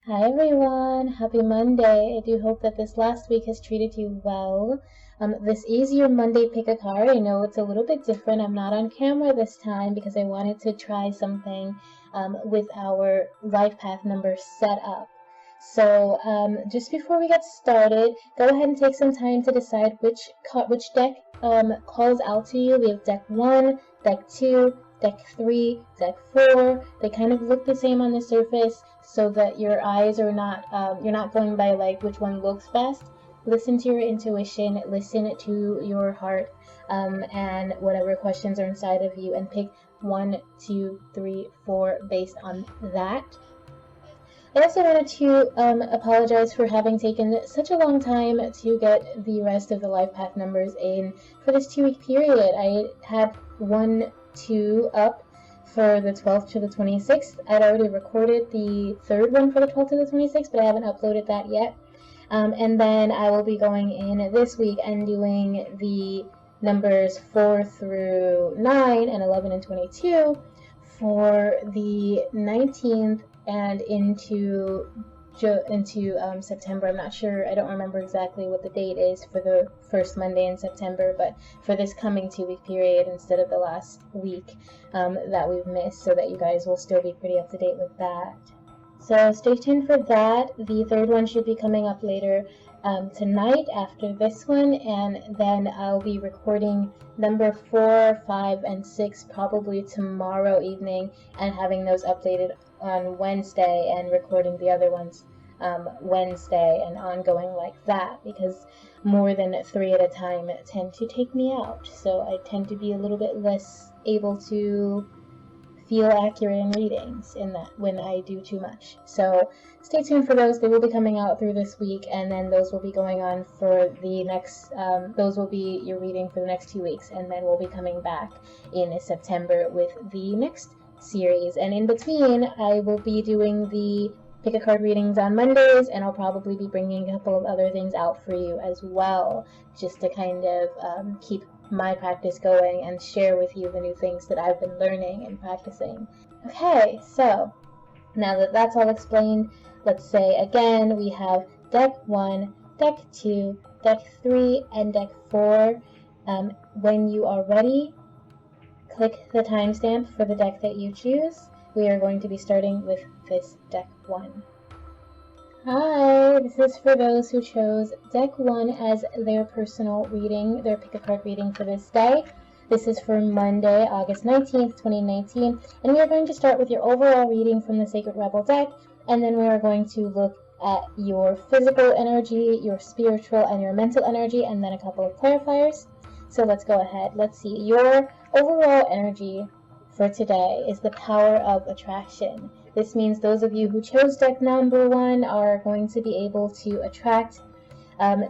Hi everyone, happy Monday. I do hope that this last week has treated you well. This is your Monday pick a card. I know it's a little bit different. I'm not on camera this time because I wanted to try something with our life path number set up. So just before we get started, go ahead and take some time to decide which deck calls out to you. We have deck 1, deck 2, deck 3, deck 4. They kind of look the same on the surface, so that your eyes are not, you're not going by like which one looks best. Listen to your intuition, listen to your heart, and whatever questions are inside of you, and pick 1, 2, 3, 4 based on that. I also wanted to apologize for having taken such a long time to get the rest of the life path numbers in for this 2-week period. I had 1, 2 up for the 12th to the 26th. I'd already recorded the third one for the 12th to the 26th, but I haven't uploaded that yet. And then I will be going in this week and doing the numbers 4 through 9 and 11 and 22 for the 19th and into September. I'm not sure, I don't remember exactly what the date is for the first Monday in September, but for this coming 2-week period instead of the last week that we've missed, so that you guys will still be pretty up to date with that. So stay tuned for that. The third one should be coming up later tonight after this one, and then I'll be recording number 4, 5, and 6 probably tomorrow evening, and having those updated on Wednesday, and recording the other ones Wednesday, and ongoing like that, because more than 3 at a time tend to take me out, so I tend to be a little bit less able to feel accurate in readings in that when I do too much. So stay tuned for those. They will be coming out through this week, and then those will be going on for the next, those will be your reading for the next 2 weeks, and then we'll be coming back in September with the next series. And in between, I will be doing the pick a card readings on Mondays, and I'll probably be bringing a couple of other things out for you as well, just to kind of keep my practice going and share with you the new things that I've been learning and practicing. Okay, so now that that's all explained, let's say again we have deck 1, deck 2, deck 3, and deck 4. When you are ready, click the timestamp for the deck that you choose. We are going to be starting with this deck 1. Hi, this is for those who chose deck 1 as their personal reading, their pick a card reading for this day. This is for Monday, August 19th, 2019, and we are going to start with your overall reading from the Sacred Rebel deck, and then we are going to look at your physical energy, your spiritual, and your mental energy, and then a couple of clarifiers. So let's go ahead. Let's see. Your overall energy for today is the power of attraction. This means those of you who chose deck number 1 are going to be able to attract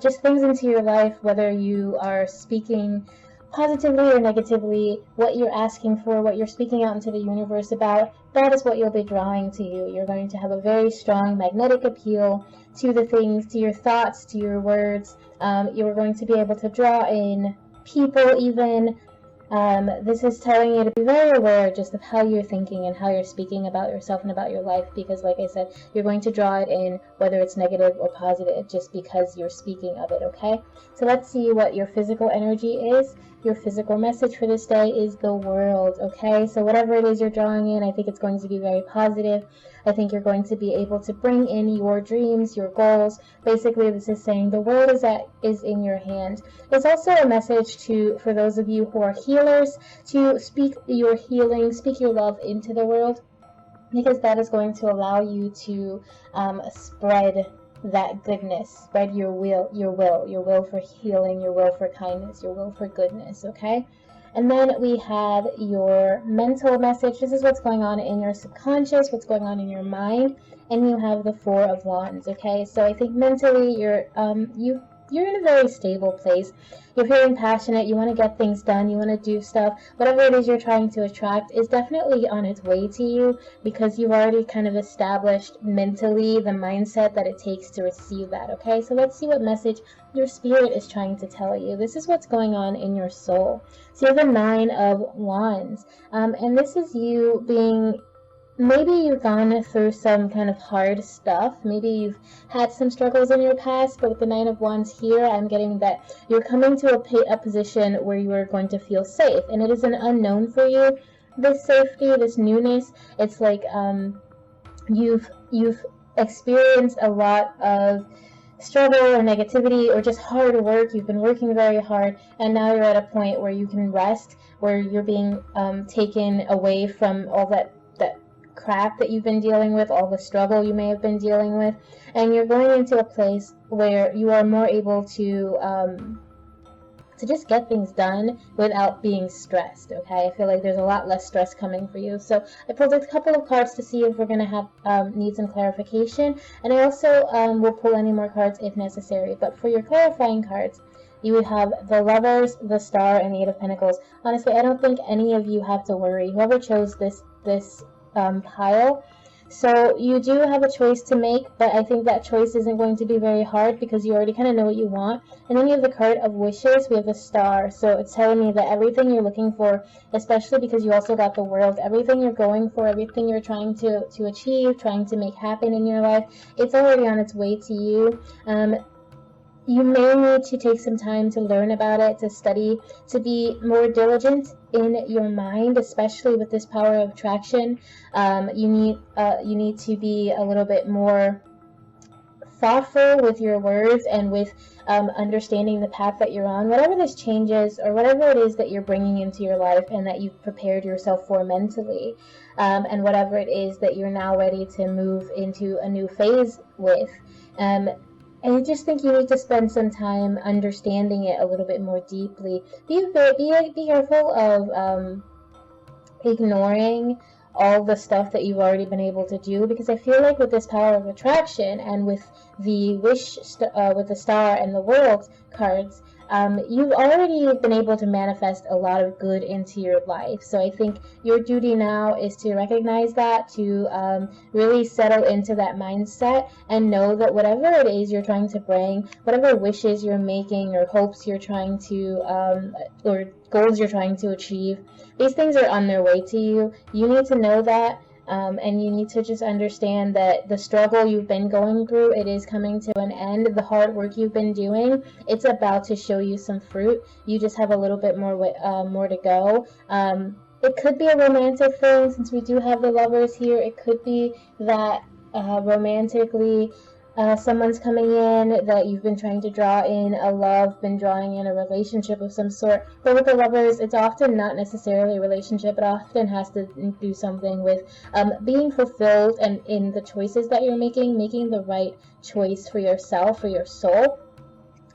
just things into your life, whether you are speaking positively or negatively, what you're asking for, what you're speaking out into the universe about, that is what you'll be drawing to you. You're going to have a very strong magnetic appeal to the things, to your thoughts, to your words. You're going to be able to draw in people even. This is telling you to be very aware just of how you're thinking and how you're speaking about yourself and about your life, because like I said, you're going to draw it in whether it's negative or positive just because you're speaking of it, okay? So let's see what your physical energy is. Your physical message for this day is the world, okay? So whatever it is you're drawing in, I think it's going to be very positive. I think you're going to be able to bring in your dreams, your goals. Basically, this is saying the world is in your hand. It's also a message for those of you who are healers, to speak your healing, speak your love into the world, because that is going to allow you to spread that goodness, spread your will for healing, your will for kindness, your will for goodness, okay? And then we have your mental message. This is what's going on in your subconscious, what's going on in your mind, and you have the 4 of Wands, okay? So I think mentally you're in a very stable place. You're feeling passionate, you want to get things done, you want to do stuff. Whatever it is you're trying to attract is definitely on its way to you, because you've already kind of established mentally the mindset that it takes to receive that, okay? So let's see what message your spirit is trying to tell you. This is what's going on in your soul. So you have the 9 of Wands, and this is you being maybe you've gone through some kind of hard stuff. Maybe you've had some struggles in your past, but with the Nine of Wands here, I'm getting that you're coming to a position where you are going to feel safe, and it is an unknown for you. This safety, this newness, it's like you've experienced a lot of struggle or negativity or just hard work. You've been working very hard, and now you're at a point where you can rest, where you're being taken away from all that crap that you've been dealing with, all the struggle you may have been dealing with, and you're going into a place where you are more able to just get things done without being stressed, okay? I feel like there's a lot less stress coming for you. So I pulled a couple of cards to see if we're going to have need some clarification, and I also will pull any more cards if necessary. But for your clarifying cards, you would have the Lovers, the Star, and the Eight of Pentacles. Honestly, I don't think any of you have to worry. Whoever chose this pile, so you do have a choice to make, but I think that choice isn't going to be very hard because you already kind of know what you want. And then you have the card of Wishes. We have the Star, so it's telling me that everything you're looking for, especially because you also got the World, everything you're going for, everything you're trying to achieve, trying to make happen in your life, it's already on its way to you. You may need to take some time to learn about it, to study, to be more diligent in your mind, especially with this power of attraction. You need to be a little bit more thoughtful with your words and with understanding the path that you're on. Whatever this changes or whatever it is that you're bringing into your life and that you've prepared yourself for mentally, and whatever it is that you're now ready to move into a new phase with. I just think you need to spend some time understanding it a little bit more deeply. Be careful of ignoring all the stuff that you've already been able to do, because I feel like with this power of attraction and with the with the Star and the World cards, you've already been able to manifest a lot of good into your life. So I think your duty now is to recognize that, to really settle into that mindset and know that whatever it is you're trying to bring, whatever wishes you're making or hopes you're trying to, or goals you're trying to achieve, these things are on their way to you. You need to know that. And you need to just understand that the struggle you've been going through, it is coming to an end. The hard work you've been doing, it's about to show you some fruit. You just have a little bit more to go. It could be a romantic thing, since we do have the Lovers here. It could be that romantically someone's coming in that you've been trying to draw in a love, been drawing in a relationship of some sort. But with the Lovers, it's often not necessarily a relationship. It often has to do something with being fulfilled and in the choices that you're making the right choice for yourself, for your soul.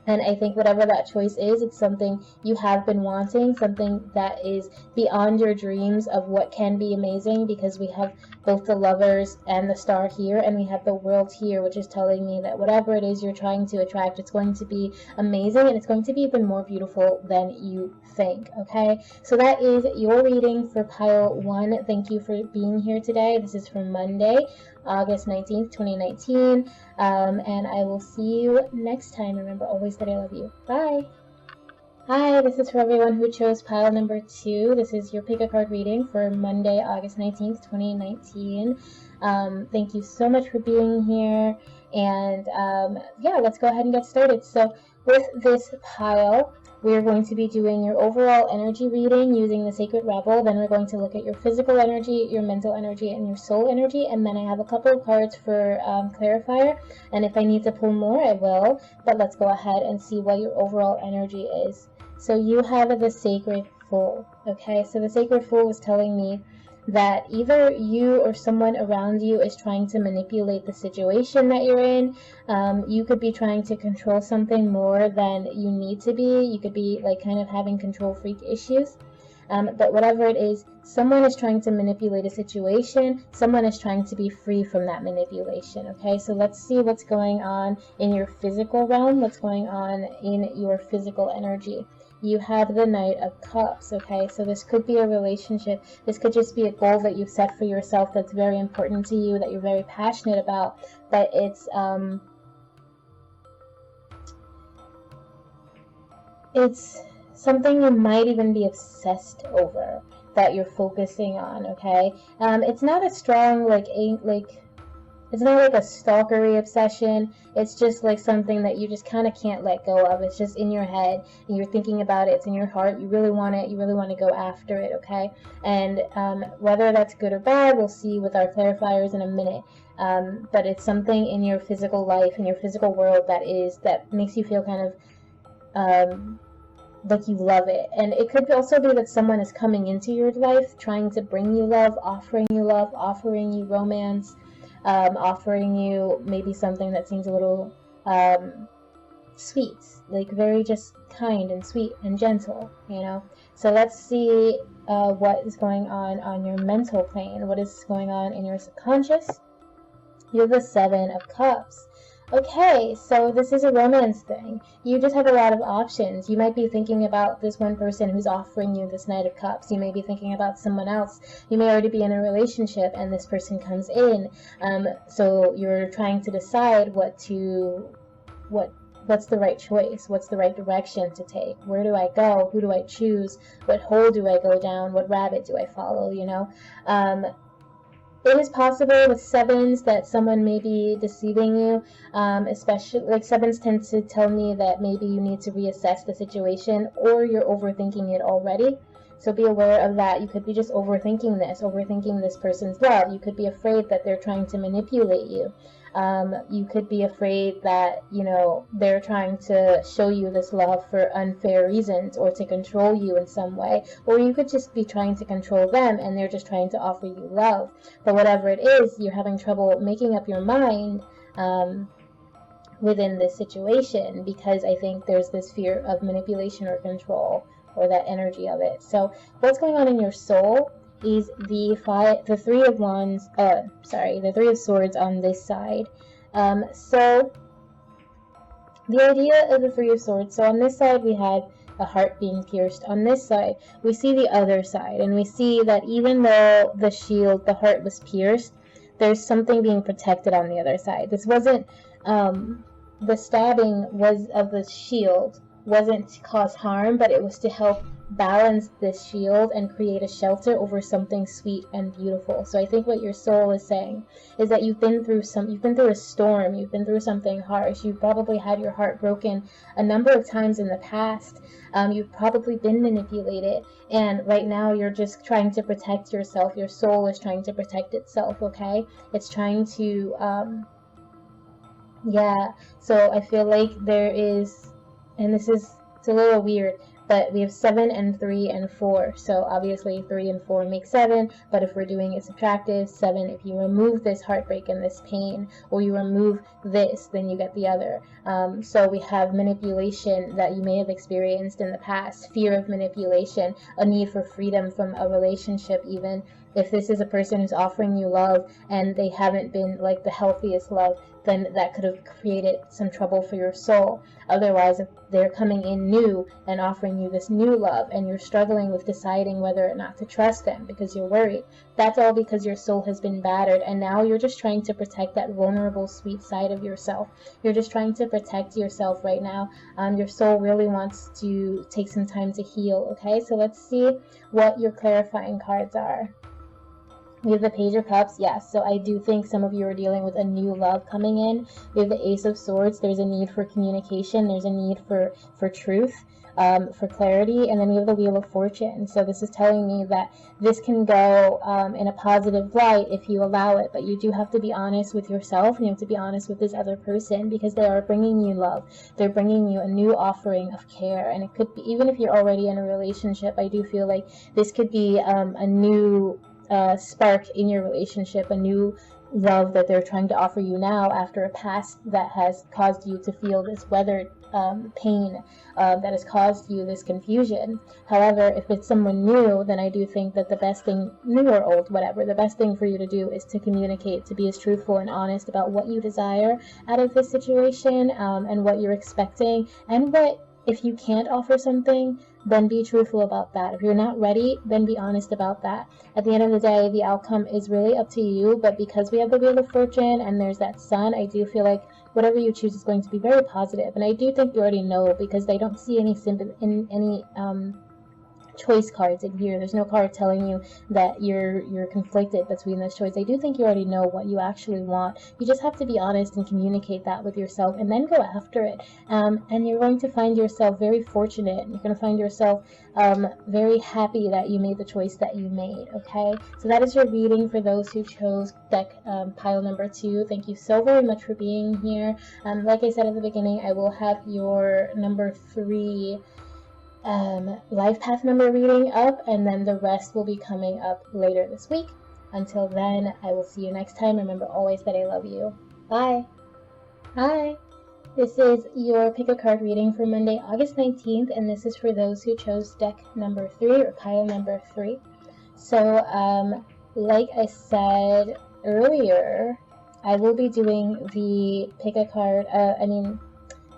And I think whatever that choice is, it's something you have been wanting, something that is beyond your dreams of what can be amazing, because we have both the Lovers and the Star here, and we have the World here, which is telling me that whatever it is you're trying to attract, it's going to be amazing, and it's going to be even more beautiful than you think, okay? So that is your reading for pile 1. Thank you for being here today. This is for Monday, August 19th, 2019, and I will see you next time. Remember always that I love you. Bye! Hi, this is for everyone who chose pile number 2. This is your pick a card reading for Monday, August 19th, 2019. Thank you so much for being here, and yeah, let's go ahead and get started. So with this pile, we're going to be doing your overall energy reading using the Sacred Rebel. Then we're going to look at your physical energy, your mental energy, and your soul energy. And then I have a couple of cards for clarifier. And if I need to pull more, I will. But let's go ahead and see what your overall energy is. So you have the Sacred Fool. Okay, so the Sacred Fool is telling me that either you or someone around you is trying to manipulate the situation that you're in. You could be trying to control something more than you need to be. You could be like kind of having control freak issues. But whatever it is, someone is trying to manipulate a situation. Someone is trying to be free from that manipulation. Okay, so let's see what's going on in your physical realm, what's going on in your physical energy. You have the Knight of Cups, okay? So this could be a relationship. This could just be a goal that you've set for yourself that's very important to you, that you're very passionate about, but it's something you might even be obsessed over. that you're focusing on, okay? It's not a strong, it's not like a stalkery obsession. It's just like something that you just kind of can't let go of. It's just in your head, and you're thinking about it. It's in your heart. You really want it. You really want to go after it, okay? And whether that's good or bad, we'll see with our clarifiers in a minute. But it's something in your physical life, in your physical world, that makes you feel kind of like you love it. And it could also be that someone is coming into your life trying to bring you love, offering you romance, offering you maybe something that seems a little sweet, like very just kind and sweet and gentle, you know. So let's see what is going on your mental plane. What is going on in your subconscious? You have the Seven of Cups. Okay, so this is a romance thing. You just have a lot of options. You might be thinking about this one person who's offering you this Knight of Cups. You may be thinking about someone else. You may already be in a relationship and this person comes in. So you're trying to decide what's the right choice? What's the right direction to take? Where do I go? Who do I choose? What hole do I go down? What rabbit do I follow, you know? It is possible with sevens that someone may be deceiving you, especially, like, sevens tend to tell me that maybe you need to reassess the situation or you're overthinking it already. So be aware of that. You could be just overthinking this person's love. You could be afraid that they're trying to manipulate you. You could be afraid that, you know, they're trying to show you this love for unfair reasons or to control you in some way. Or you could just be trying to control them and they're just trying to offer you love. But whatever it is, you're having trouble making up your mind within this situation because I think there's this fear of manipulation or control or that energy of it. So what's going on in your soul is the Three of Swords on this side. So the idea of the Three of Swords, so on this side we had a heart being pierced. On this side, we see the other side, and we see that even though the heart was pierced, there's something being protected on the other side. This wasn't, the stabbing of the shield wasn't to cause harm, but it was to help balance this shield and create a shelter over something sweet and beautiful. So I think what your soul is saying is that you've been through a storm, you've been through something harsh, you've probably had your heart broken a number of times in the past, you've probably been manipulated, and right now you're just trying to protect yourself. Your soul is trying to protect itself, okay? It's trying to, so I feel like there is, and it's a little weird, but we have 7 and 3 and 4. So obviously 3 and 4 make 7, but if we're doing it subtractive, 7, if you remove this heartbreak and this pain, or you remove this, then you get the other. So we have manipulation that you may have experienced in the past, fear of manipulation, a need for freedom from a relationship even. If this is a person who's offering you love and they haven't been like the healthiest love, then that could have created some trouble for your soul. Otherwise, if they're coming in new and offering you this new love and you're struggling with deciding whether or not to trust them because you're worried, that's all because your soul has been battered and now you're just trying to protect that vulnerable, sweet side of yourself. You're just trying to protect yourself right now. Your soul really wants to take some time to heal, okay? So let's see what your clarifying cards are. We have the Page of Cups, yes, so I do think some of you are dealing with a new love coming in. We have the Ace of Swords, there's a need for communication, there's a need for truth, for clarity, and then we have the Wheel of Fortune. So this is telling me that this can go in a positive light if you allow it, but you do have to be honest with yourself, and you have to be honest with this other person, because they are bringing you love. They're bringing you a new offering of care, and it could be, even if you're already in a relationship, I do feel like this could be a new spark in your relationship, a new love that they're trying to offer you now after a past that has caused you to feel this weathered pain, that has caused you this confusion. However, if it's someone new, then I do think that the best thing, new or old, whatever, the best thing for you to do is to communicate, to be as truthful and honest about what you desire out of this situation, and what you're expecting, and what, if you can't offer something, then be truthful about that. If you're not ready, then be honest about that. At the end of the day, the outcome is really up to you, but because we have the Wheel of Fortune and there's that Sun, I do feel like whatever you choose is going to be very positive. And I do think you already know, because they don't see any choice cards in here. There's no card telling you that you're conflicted between those choices. I do think you already know what you actually want. You just have to be honest and communicate that with yourself, and then go after it. And you're going to find yourself very fortunate. You're going to find yourself very happy that you made the choice that you made. Okay, so that is your reading for those who chose deck pile number 2. Thank you so very much for being here. Like I said at the beginning, I will have your number 3 life path number reading up, and then the rest will be coming up later this week. Until then, I will see you next time. Remember always that I love you. Bye. Hi. This is your pick a card reading for Monday, August 19th, and this is for those who chose deck number 3 or pile number 3. So, like I said earlier, I will be doing the pick a card,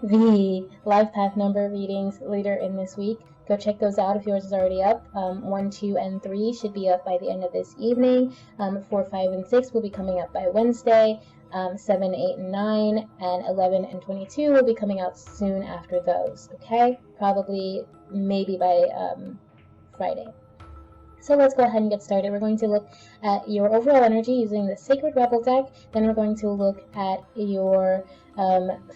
the life path number readings later in this week. Go check those out if yours is already up. 1, 2, and 3 should be up by the end of this evening. 4, 5, and 6 will be coming up by Wednesday. 7, 8, and 9, and 11 and 22 will be coming out soon after those. Okay? Probably, maybe by Friday. So let's go ahead and get started. We're going to look at your overall energy using the Sacred Rebel deck. Then we're going to look at your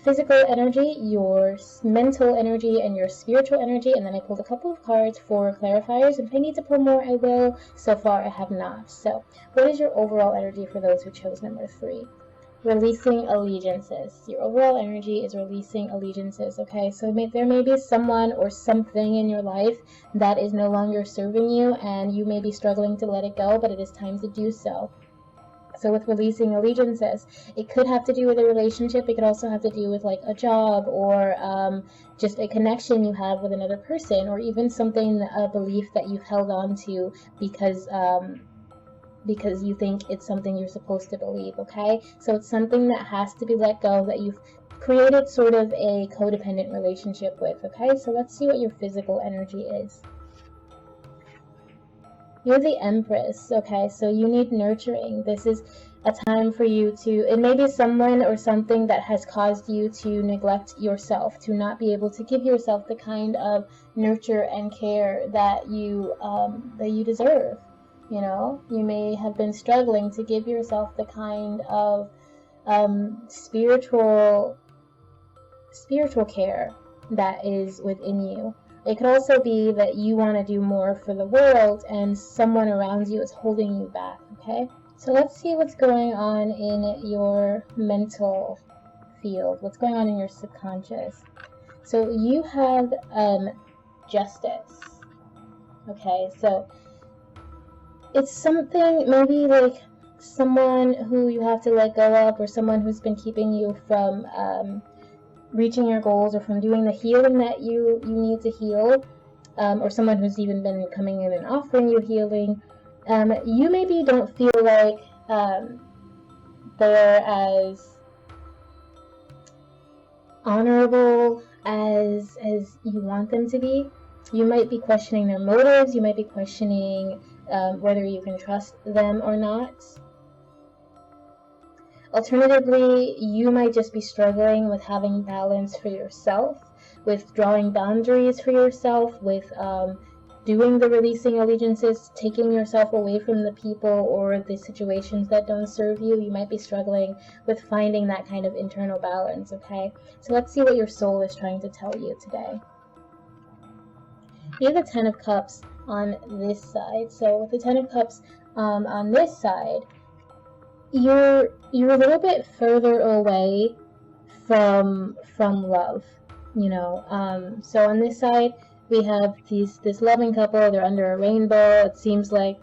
physical energy, your mental energy, and your spiritual energy. And then I pulled a couple of cards for clarifiers. If I need to pull more, I will. So far, I have not. So what is your overall energy for those who chose number 3? Releasing allegiances. Your overall energy is releasing allegiances, okay? So there may be someone or something in your life that is no longer serving you, and you may be struggling to let it go, but it is time to do so. So with releasing allegiances, it could have to do with a relationship. It could also have to do with like a job, or just a connection you have with another person, or even something, a belief that you've held on to because you think it's something you're supposed to believe, okay? So it's something that has to be let go, that you've created sort of a codependent relationship with, okay? So let's see what your physical energy is. You're the Empress, okay? So you need nurturing. This is a time for you to, it may be someone or something that has caused you to neglect yourself, to not be able to give yourself the kind of nurture and care that you deserve. You know, you may have been struggling to give yourself the kind of spiritual care that is within you. It could also be that you want to do more for the world and someone around you is holding you back, okay? So let's see what's going on in your mental field. What's going on in your subconscious? So you have justice, okay? So it's something, maybe like someone who you have to let go of, or someone who's been keeping you from reaching your goals, or from doing the healing that you need to heal, or someone who's even been coming in and offering you healing. You maybe don't feel like they're as honorable as you want them to be. You might be questioning their motives. You might be questioning whether you can trust them or not. Alternatively, you might just be struggling with having balance for yourself, with drawing boundaries for yourself, with doing the releasing allegiances, taking yourself away from the people or the situations that don't serve you. You might be struggling with finding that kind of internal balance, okay? So let's see what your soul is trying to tell you today. You have the 10 of Cups on this side. So with the 10 of Cups on this side, you're a little bit further away from love, you know. So on this side we have this loving couple. They're under a rainbow. It seems like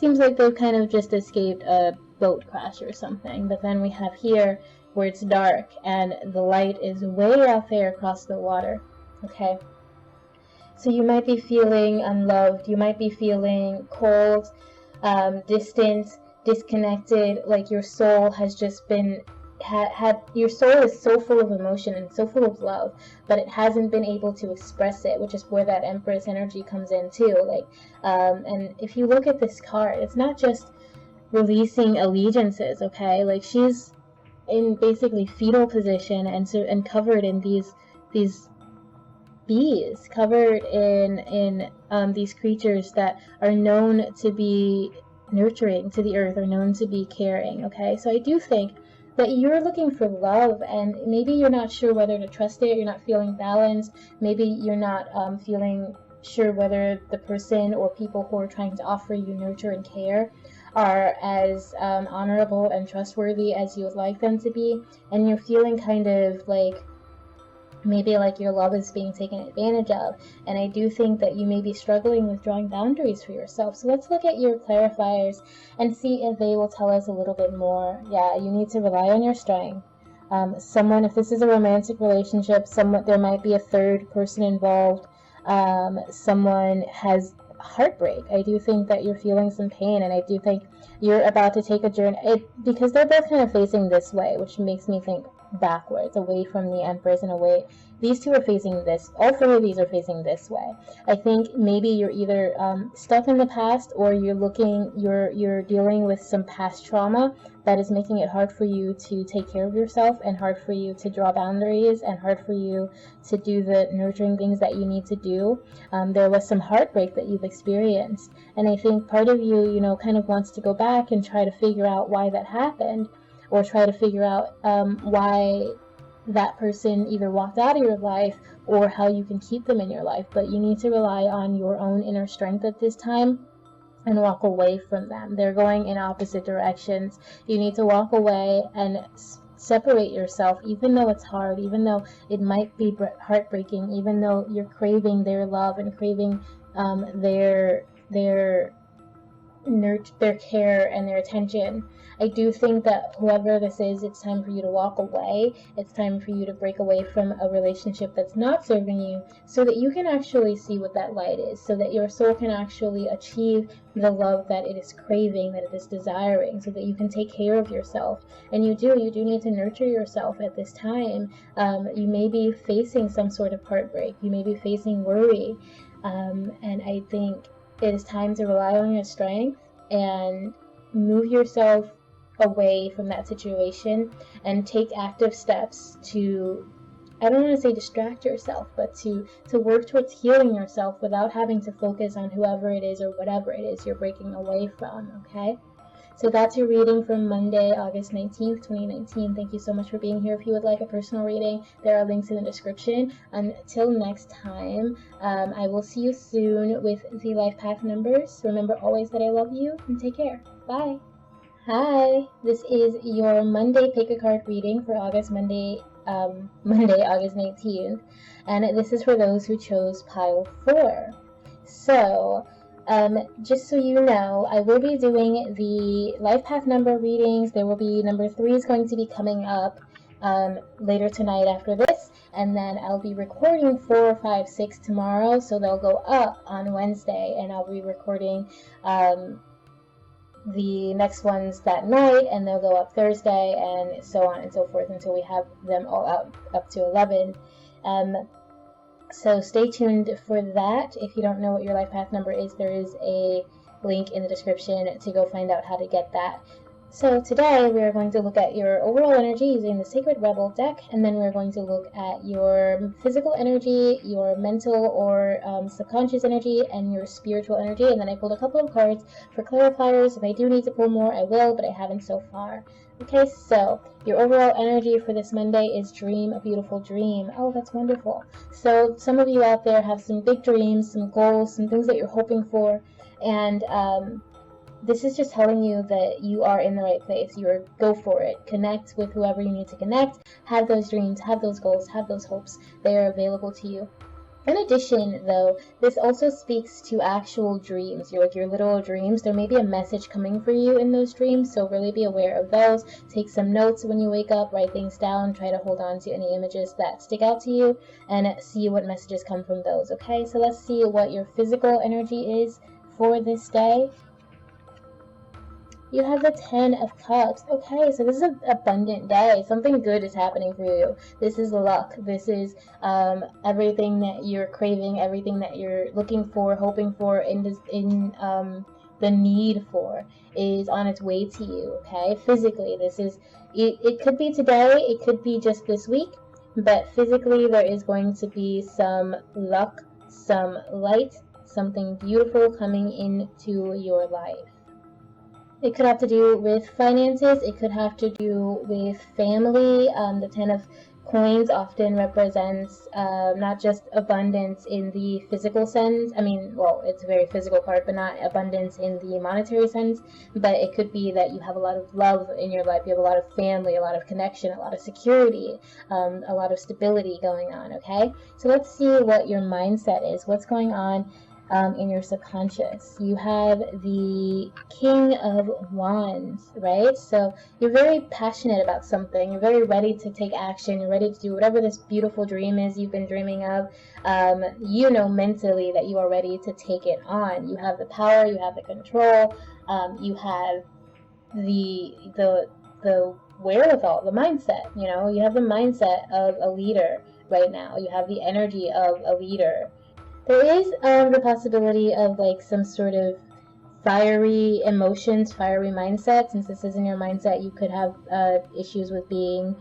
they've kind of just escaped a boat crash or something. But then we have here where it's dark and the light is way out there across the water, okay? So you might be feeling unloved, you might be feeling cold, distant, disconnected, like your soul has just been, your soul is so full of emotion and so full of love, but it hasn't been able to express it, which is where that Empress energy comes in too. Like, and if you look at this card, it's not just releasing allegiances, okay? Like, she's in basically fetal position and covered in these bees, covered in these creatures that are known to be nurturing to the earth, are known to be caring. Okay, so I do think that you're looking for love, and maybe you're not sure whether to trust it. You're not feeling balanced. Maybe you're not feeling sure whether the person or people who are trying to offer you nurture and care are as honorable and trustworthy as you would like them to be, and you're feeling kind of like maybe like your love is being taken advantage of. And I do think that you may be struggling with drawing boundaries for yourself. So let's look at your clarifiers and see if they will tell us a little bit more. Yeah, you need to rely on your strength. Someone, if this is a romantic relationship, there might be a third person involved. Someone has heartbreak. I do think that you're feeling some pain, and I do think you're about to take a journey, because they're both kind of facing this way, which makes me think backwards, away from the Empress, and away. These two are facing this. All three of these are facing this way. I think maybe you're either stuck in the past, or you're dealing with some past trauma that is making it hard for you to take care of yourself, and hard for you to draw boundaries, and hard for you to do the nurturing things that you need to do. There was some heartbreak that you've experienced, and I think part of you, kind of wants to go back and try to figure out why that happened, or try to figure out why that person either walked out of your life, or how you can keep them in your life. But you need to rely on your own inner strength at this time and walk away from them. They're going in opposite directions. You need to walk away and separate yourself, even though it's hard, even though it might be heartbreaking, even though you're craving their love and craving their care and their attention. I do think that whoever this is, it's time for you to walk away. It's time for you to break away from a relationship that's not serving you, so that you can actually see what that light is, so that your soul can actually achieve the love that it is craving, that it is desiring, so that you can take care of yourself. And you do need to nurture yourself at this time. You may be facing some sort of heartbreak. You may be facing worry. And I think it is time to rely on your strength and move yourself away from that situation, and take active steps to, I don't want to say distract yourself, but to work towards healing yourself without having to focus on whoever it is or whatever it is you're breaking away from, okay? So that's your reading for Monday, August 19th, 2019. Thank you so much for being here. If you would like a personal reading, there are links in the description. Until next time, I will see you soon with the life path numbers. Remember always that I love you, and take care. Bye. Hi, this is your Monday pick a card reading for Monday, August 19th. And this is for those who chose pile 4. So, just so you know, I will be doing the life path number readings. There will be number 3 is going to be coming up later tonight after this, and then I'll be recording 4, 5, 6 tomorrow, so they'll go up on Wednesday, and I'll be recording the next ones that night, and they'll go up Thursday, and so on and so forth until we have them all out up to 11. So stay tuned for that. If you don't know what your life path number is, there is a link in the description to go find out how to get that. So today we are going to look at your overall energy using the Sacred Rebel deck, and then we're going to look at your physical energy, your mental or subconscious energy, and your spiritual energy. And then I pulled a couple of cards for clarifiers. If I do need to pull more, I will, but I haven't so far. Okay, so your overall energy for this Monday is dream a beautiful dream. Oh, that's wonderful. So some of you out there have some big dreams, some goals, some things that you're hoping for, and this is just telling you that you are in the right place. Go for it. Connect with whoever you need to connect. Have those dreams, have those goals, have those hopes. They are available to you. In addition, though, this also speaks to actual dreams, your literal dreams. There may be a message coming for you in those dreams, so really be aware of those. Take some notes when you wake up, write things down, try to hold on to any images that stick out to you, and see what messages come from those, okay? So let's see what your physical energy is for this day. You have the 10 of Cups. Okay, so this is an abundant day. Something good is happening for you. This is luck. This is everything that you're craving, everything that you're looking for, hoping for, the need for is on its way to you, okay? Physically, this is, it could be today, it could be just this week, but physically there is going to be some luck, some light, something beautiful coming into your life. It could have to do with finances. It could have to do with family. The Ten of Coins often represents not just abundance in the physical sense. I mean, well, it's a very physical card, but not abundance in the monetary sense. But it could be that you have a lot of love in your life. You have a lot of family, a lot of connection, a lot of security, a lot of stability going on, okay? So let's see what your mindset is. What's going on in your subconscious? You have the King of Wands, right? So you're very passionate about something. You're very ready to take action. You're ready to do whatever this beautiful dream is you've been dreaming of. You know mentally that you are ready to take it on. You have the power. You have the control. You have the wherewithal, the mindset. You know, you have the mindset of a leader right now. You have the energy of a leader. There is the possibility of like some sort of fiery emotions, fiery mindset. Since this is in your mindset, you could have issues with being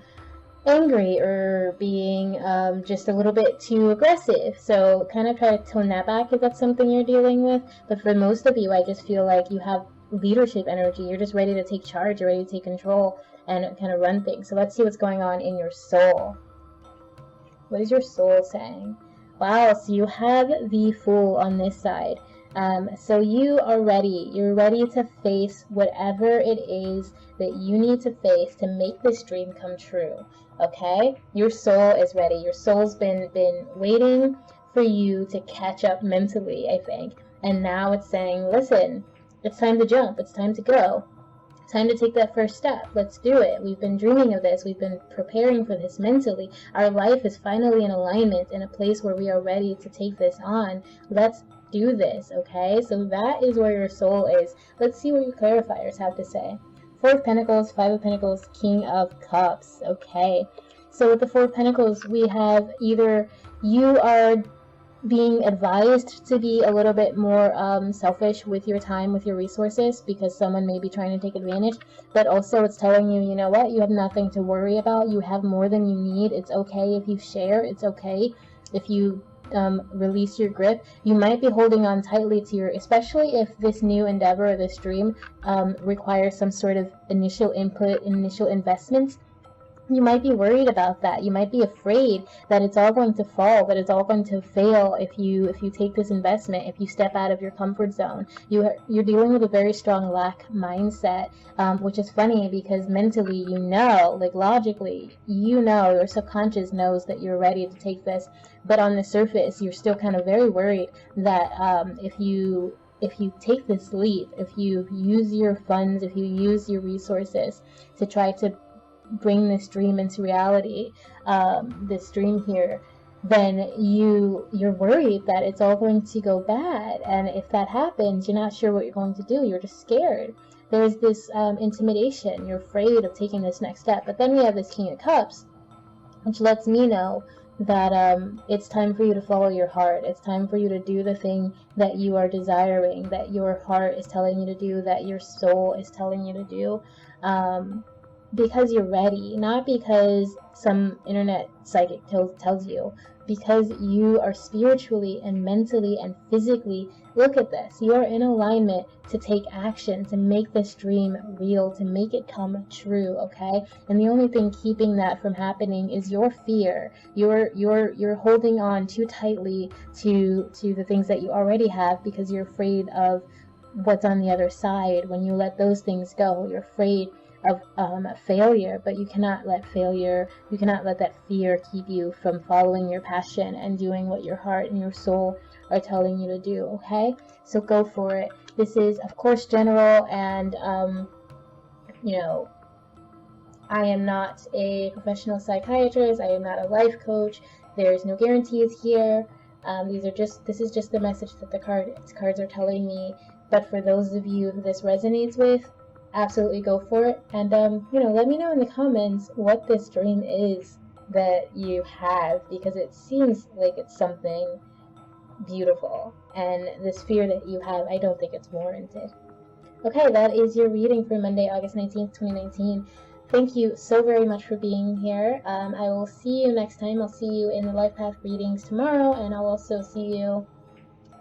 angry or being just a little bit too aggressive. So kind of try to tone that back if that's something you're dealing with. But for most of you, I just feel like you have leadership energy. You're just ready to take charge. You're ready to take control and kind of run things. So let's see what's going on in your soul. What is your soul saying? Wow, so you have the Fool on this side. So you are ready. You're ready to face whatever it is that you need to face to make this dream come true. Okay? Your soul is ready. Your soul's been waiting for you to catch up mentally, I think. And now it's saying, listen, it's time to jump. It's time to go. Time to take that first step. Let's do it. We've been dreaming of this. We've been preparing for this mentally. Our life is finally in alignment, in a place where we are ready to take this on. Let's do this, okay? So that is where your soul is. Let's see what your clarifiers have to say. Four of Pentacles, Five of Pentacles, King of Cups. Okay. So with the Four of Pentacles, we have either you are being advised to be a little bit more selfish with your time, with your resources, because someone may be trying to take advantage, but also it's telling you, you know what, you have nothing to worry about. You have more than you need. It's okay if you share. It's okay if you release your grip. You might be holding on tightly to your, especially if this new endeavor or this dream requires some sort of initial input, initial investments. You might be worried about that. You might be afraid that it's all going to fall, that it's all going to fail if you take this investment, if you step out of your comfort zone. You're dealing with a very strong lack mindset, which is funny because mentally, you know, like logically, you know, your subconscious knows that you're ready to take this, but on the surface, you're still kind of very worried that if you take this leap, if you use your funds, if you use your resources to try to bring this dream into reality, this dream here, then you're worried that it's all going to go bad. And if that happens, you're not sure what you're going to do. You're just scared. There's this intimidation. You're afraid of taking this next step. But then we have this King of Cups, which lets me know that it's time for you to follow your heart. It's time for you to do the thing that you are desiring, that your heart is telling you to do, that your soul is telling you to do. Because you're ready, not because some internet psychic tells you, because you are spiritually and mentally and physically, look at this, you are in alignment to take action, to make this dream real, to make it come true, okay? And the only thing keeping that from happening is your fear. You're holding on too tightly to the things that you already have because you're afraid of what's on the other side. When you let those things go, you're afraid of failure, but you cannot let that fear keep you from following your passion and doing what your heart and your soul are telling you to do, okay? So go for it. This is, of course, general, and, you know, I am not a professional psychiatrist. I am not a life coach. There's no guarantees here. This is just the message that the cards are telling me. But for those of you who this resonates with, absolutely go for it. And, you know, let me know in the comments what this dream is that you have, because it seems like it's something beautiful. And this fear that you have, I don't think it's warranted. Okay, that is your reading for Monday, August 19th, 2019. thank you so very much for being here. I will see you next time. I'll see you in the Life Path readings tomorrow, and I'll also see you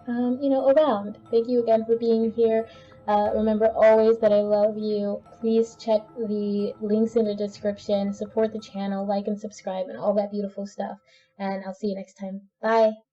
around. Thank you again for being here. Remember always that I love you. Please check the links in the description, support the channel, like and subscribe, and all that beautiful stuff. And I'll see you next time. Bye.